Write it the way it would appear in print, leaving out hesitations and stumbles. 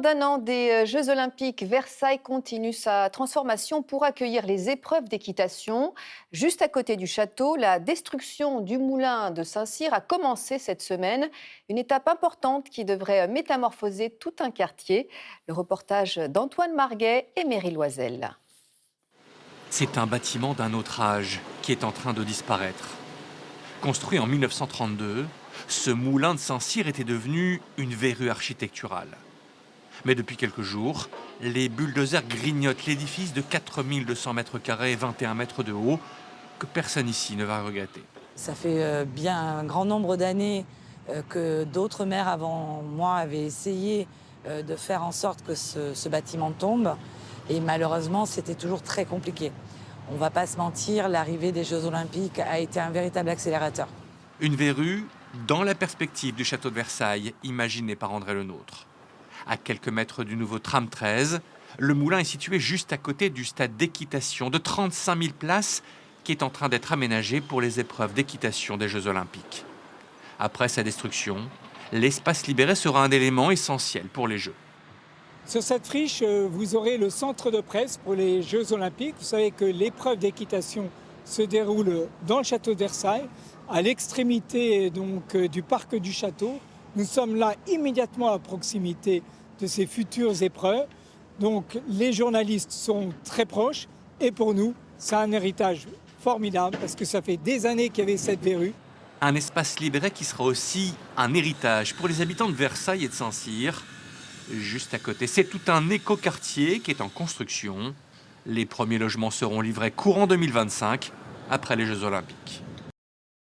D'un an des Jeux Olympiques, Versailles continue sa transformation pour accueillir les épreuves d'équitation. Juste à côté du château, la destruction du moulin de Saint-Cyr a commencé cette semaine. Une étape importante qui devrait métamorphoser tout un quartier. Le reportage d'Antoine Marguet et Méry Loisel. C'est un bâtiment d'un autre âge qui est en train de disparaître. Construit en 1932, ce moulin de Saint-Cyr était devenu une verrue architecturale. Mais depuis quelques jours, les bulldozers grignotent l'édifice de 4200 mètres carrés et 21 mètres de haut que personne ici ne va regretter. Ça fait bien un grand nombre d'années que d'autres maires avant moi avaient essayé de faire en sorte que ce bâtiment tombe. Et malheureusement, c'était toujours très compliqué. On ne va pas se mentir, l'arrivée des Jeux Olympiques a été un véritable accélérateur. Une verrue dans la perspective du château de Versailles, imaginé par André Le Nôtre. À quelques mètres du nouveau tram 13, le moulin est situé juste à côté du stade d'équitation de 35 000 places qui est en train d'être aménagé pour les épreuves d'équitation des Jeux Olympiques. Après sa destruction, l'espace libéré sera un élément essentiel pour les Jeux. Sur cette friche, vous aurez le centre de presse pour les Jeux Olympiques. Vous savez que l'épreuve d'équitation se déroule dans le château de Versailles, à l'extrémité du parc du château. Nous sommes là immédiatement à proximité de ces futures épreuves. Donc les journalistes sont très proches et pour nous, c'est un héritage formidable parce que ça fait des années qu'il y avait cette verrue. Un espace libéré qui sera aussi un héritage pour les habitants de Versailles et de Saint-Cyr. Juste à côté, c'est tout un écoquartier qui est en construction. Les premiers logements seront livrés courant 2025 après les Jeux Olympiques.